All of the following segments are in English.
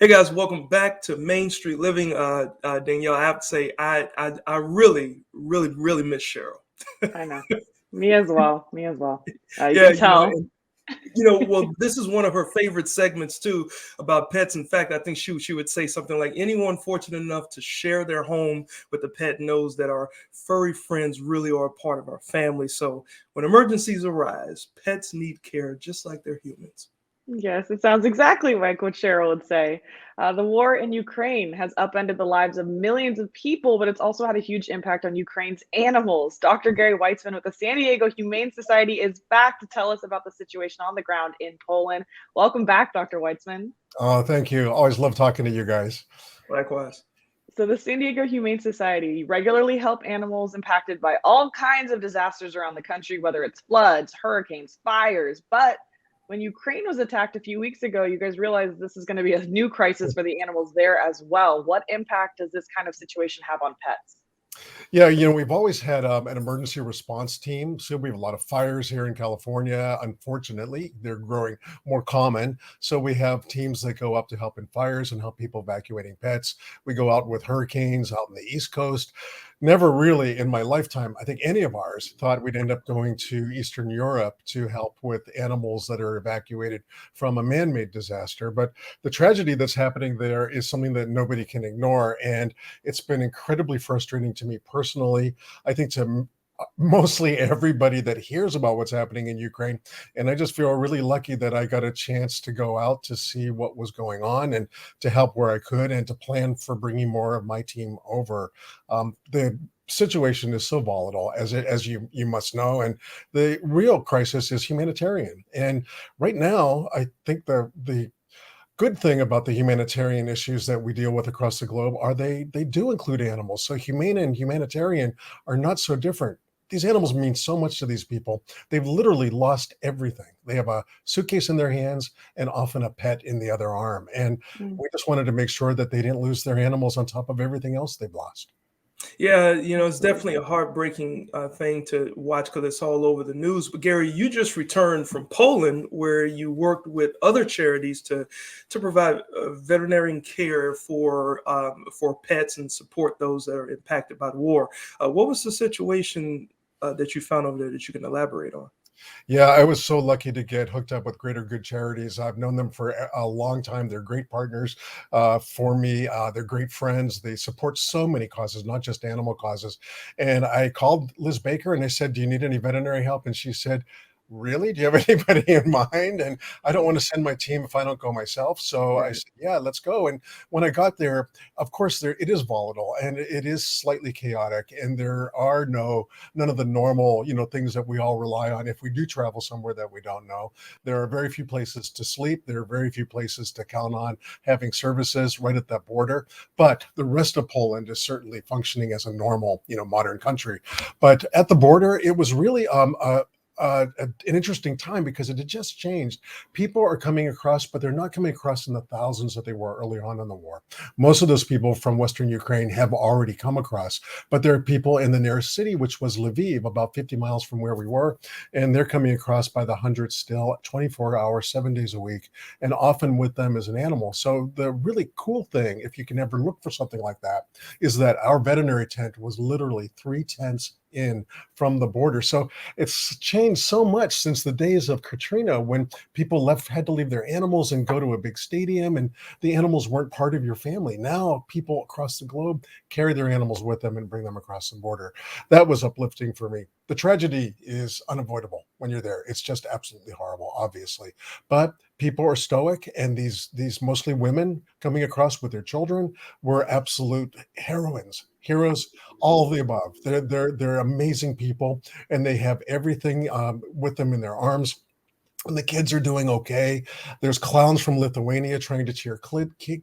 Hey guys, welcome back to Main Street Living. Danielle, I have to say, I really miss Cheryl. I know. Me as well. Me as well. You Yeah, can tell. well, this is one of her favorite segments too about pets. In fact, I think she would say something like, anyone fortunate enough to share their home with a pet knows that our furry friends really are a part of our family. So when emergencies arise, pets need care just like they're humans. Yes, it sounds exactly like what Cheryl would say. The war in Ukraine has upended the lives of millions of people, but it's also had a huge impact on Ukraine's animals. Dr. Gary Weitzman with the San Diego Humane Society is back to tell us about the situation on the ground in Poland. Welcome back, Dr. Weitzman. Oh, thank you. Always love talking to you guys. Likewise. So, the San Diego Humane Society regularly help animals impacted by all kinds of disasters around the country, whether it's floods, hurricanes, fires. But when Ukraine was attacked a few weeks ago, you guys realized this is going to be a new crisis for the animals there as well. What impact does this kind of situation have on pets? Yeah, we've always had an emergency response team. So we have a lot of fires here in California. Unfortunately, they're growing more common. So we have teams that go up to help in fires and help people evacuating pets. We go out with hurricanes out in the East Coast. Never really in my lifetime, I think any of ours thought we'd end up going to Eastern Europe to help with animals that are evacuated from a man-made disaster. But the tragedy that's happening there is something that nobody can ignore. And it's been incredibly frustrating to me personally. I think to mostly everybody that hears about what's happening in Ukraine. And I just feel really lucky that I got a chance to go out to see what was going on and to help where I could and to plan for bringing more of my team over. The situation is so volatile, as you must know, and the real crisis is humanitarian. And right now, I think the good thing about the humanitarian issues that we deal with across the globe are they do include animals. So humane and humanitarian are not so different. These animals mean so much to these people. They've literally lost everything. They have a suitcase in their hands and often a pet in the other arm. And Mm. we just wanted to make sure that they didn't lose their animals on top of everything else they've lost. Yeah, it's definitely a heartbreaking thing to watch because it's all over the news. But Gary, you just returned from Poland, where you worked with other charities to provide veterinarian care for pets and support those that are impacted by the war. What was the situation that you found over there that you can elaborate on? Yeah, I was so lucky to get hooked up with Greater Good Charities. I've known them for a long time. They're great partners for me. They're great friends. They support so many causes, not just animal causes. And I called Liz Baker and I said, "Do you need any veterinary help?" And she said, "Really? Do you have anybody in mind?" And I don't want to send my team if I don't go myself. So I Right. said, "Yeah, let's go." And when I got there, of course, it is volatile and it is slightly chaotic, and there are none of the normal, things that we all rely on if we do travel somewhere that we don't know. There are very few places to sleep. There are very few places to count on having services right at that border. But the rest of Poland is certainly functioning as a normal, modern country. But at the border, it was really an interesting time because it had just changed. People are coming across, but they're not coming across in the thousands that they were early on in the war. Most of those people from Western Ukraine have already come across, but there are people in the nearest city, which was Lviv, about 50 miles from where we were, and they're coming across by the hundreds still, 24 hours, 7 days a week, and often with them as an animal. So the really cool thing, if you can ever look for something like that, is that our veterinary tent was literally 3 tents in from the border. So it's changed so much since the days of Katrina when people had to leave their animals and go to a big stadium and the animals weren't part of your family. Now people across the globe carry their animals with them and bring them across the border. That was uplifting for me. The tragedy is unavoidable when you're there. It's just absolutely horrible, obviously. But people are stoic, and these mostly women coming across with their children were absolute heroes, all of the above. They're amazing people, and they have everything with them in their arms. And the kids are doing okay. There's clowns from Lithuania trying to cheer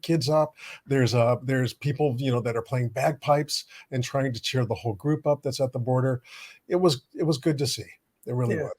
kids up. There's people that are playing bagpipes and trying to cheer the whole group up that's at the border. It was good to see. It really Yeah. was.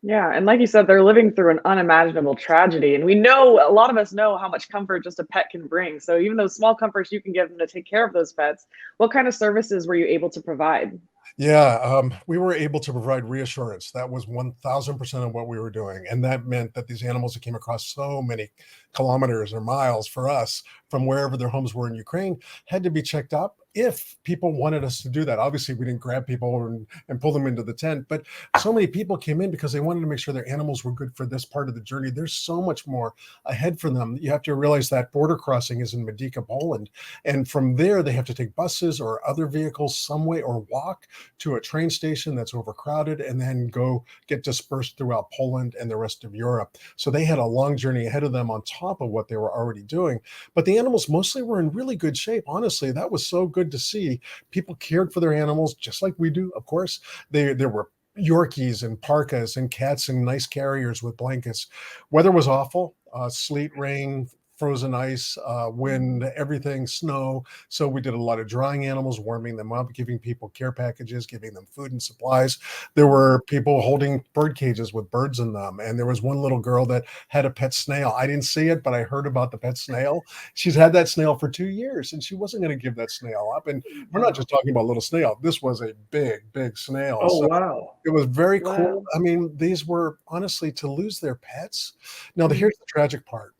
Yeah, and like you said, they're living through an unimaginable tragedy. And we know, a lot of us know how much comfort just a pet can bring. So even those small comforts you can give them to take care of those pets, what kind of services were you able to provide? Yeah, we were able to provide reassurance. That was 1000% of what we were doing. And that meant that these animals that came across so many kilometers or miles for us from wherever their homes were in Ukraine had to be checked up if people wanted us to do that. Obviously, we didn't grab people and pull them into the tent, but so many people came in because they wanted to make sure their animals were good for this part of the journey. There's so much more ahead for them. You have to realize that border crossing is in Medyka, Poland. And from there, they have to take buses or other vehicles some way or walk to a train station that's overcrowded and then go get dispersed throughout Poland and the rest of Europe. So they had a long journey ahead of them on top of what they were already doing. But the animals mostly were in really good shape. Honestly, that was so good to see. People cared for their animals just like we do, of course. There were Yorkies and parkas and cats and nice carriers with blankets. Weather was awful, sleet, rain, frozen ice, wind, everything, snow. So we did a lot of drying animals, warming them up, giving people care packages, giving them food and supplies. There were people holding bird cages with birds in them. And there was one little girl that had a pet snail. I didn't see it, but I heard about the pet snail. She's had that snail for 2 years and she wasn't going to give that snail up. And we're not Wow. just talking about little snail. This was a big, big snail. Oh, So wow. it was very cool. Wow. I mean, these were honestly to lose their pets. Now, Mhm. here's the tragic part.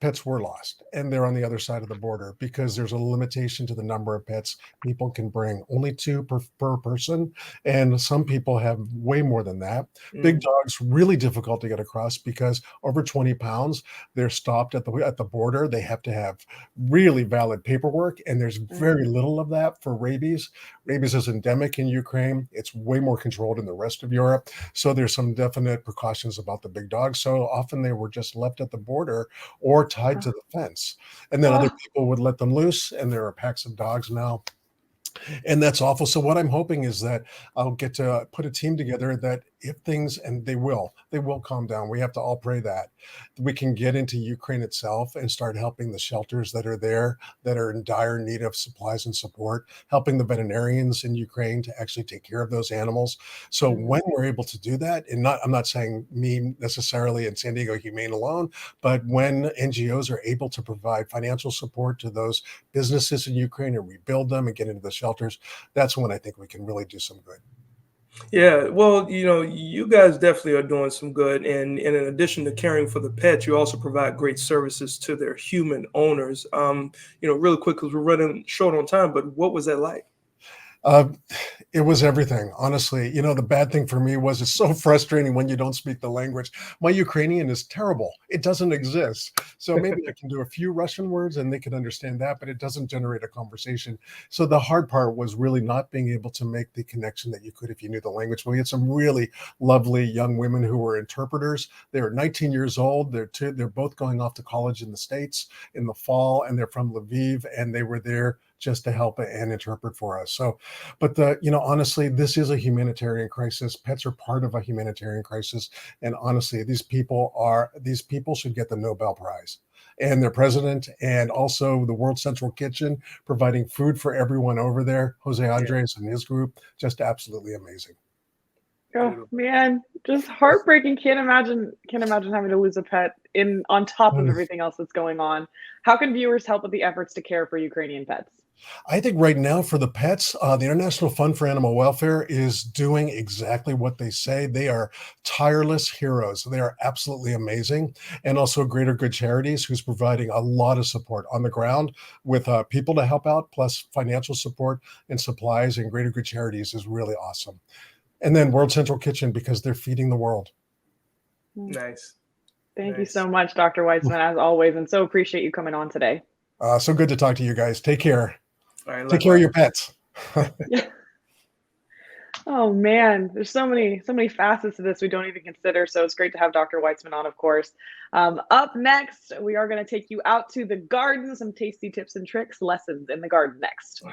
Pets were lost and they're on the other side of the border because there's a limitation to the number of pets people can bring, only two per person, and some people have way more than that. Big Mm, dogs really difficult to get across because over 20 pounds they're stopped at the border. They have to have really valid paperwork and there's very Mhm. little of that for rabies. Rabies is endemic in Ukraine. It's way more controlled in the rest of Europe, so there's some definite precautions about the big dogs. So often they were just left at the border or tied to Oh, the fence. And then other oh, people would let them loose, and there are packs of dogs now and that's awful. So what I'm hoping is that I'll get to put a team together that if things, and they will calm down. We have to all pray that we can get into Ukraine itself and start helping the shelters that are there that are in dire need of supplies and support, helping the veterinarians in Ukraine to actually take care of those animals. So mhm. when we're able to do that, and not, I'm not saying me necessarily in San Diego Humane alone, but when NGOs are able to provide financial support to those businesses in Ukraine and rebuild them and get into the shelters, that's when I think we can really do some good. yeah, well, you guys definitely are doing some good, and in addition to caring for the pets, you also provide great services to their human owners. Really quick because we're running short on time, but what was that like? Uh, it was everything, honestly. The bad thing for me was it's so frustrating when you don't speak the language. My Ukrainian is terrible. It doesn't exist. So maybe I can do a few Russian words and they can understand that, but it doesn't generate a conversation. So the hard part was really not being able to make the connection that you could if you knew the language. But we had some really lovely young women who were interpreters. They were 19 years old. They're both going off to college in the States in the fall, and they're from Lviv, and they were there just to help and interpret for us. So but honestly, this is a humanitarian crisis. Pets are part of a humanitarian crisis. And honestly, these people should get the Nobel Prize. And their president and also the World Central Kitchen providing food for everyone over there, Jose Yeah, Andres and his group, just absolutely amazing. Oh beautiful. man, just heartbreaking. Can't imagine having to lose a pet in on top of everything else that's going on. How can viewers help with the efforts to care for Ukrainian pets? I think right now for the pets, the International Fund for Animal Welfare is doing exactly what they say. They are tireless heroes. They are absolutely amazing. And also Greater Good Charities, who's providing a lot of support on the ground with people to help out, plus financial support and supplies. And Greater Good Charities is really awesome. And then World Central Kitchen, because they're feeding the world. Mm. Nice, Thank you nice. so much, Dr. Weitzman, as always, and so appreciate you coming on today. So good to talk to you guys. Take care. All right, Take care of likewise. your pets. Yeah. Oh man, there's so many facets to this we don't even consider. So it's great to have Dr. Weitzman on, of course. Up next, we are going to take you out to the garden, some tasty tips and tricks, lessons in the garden next.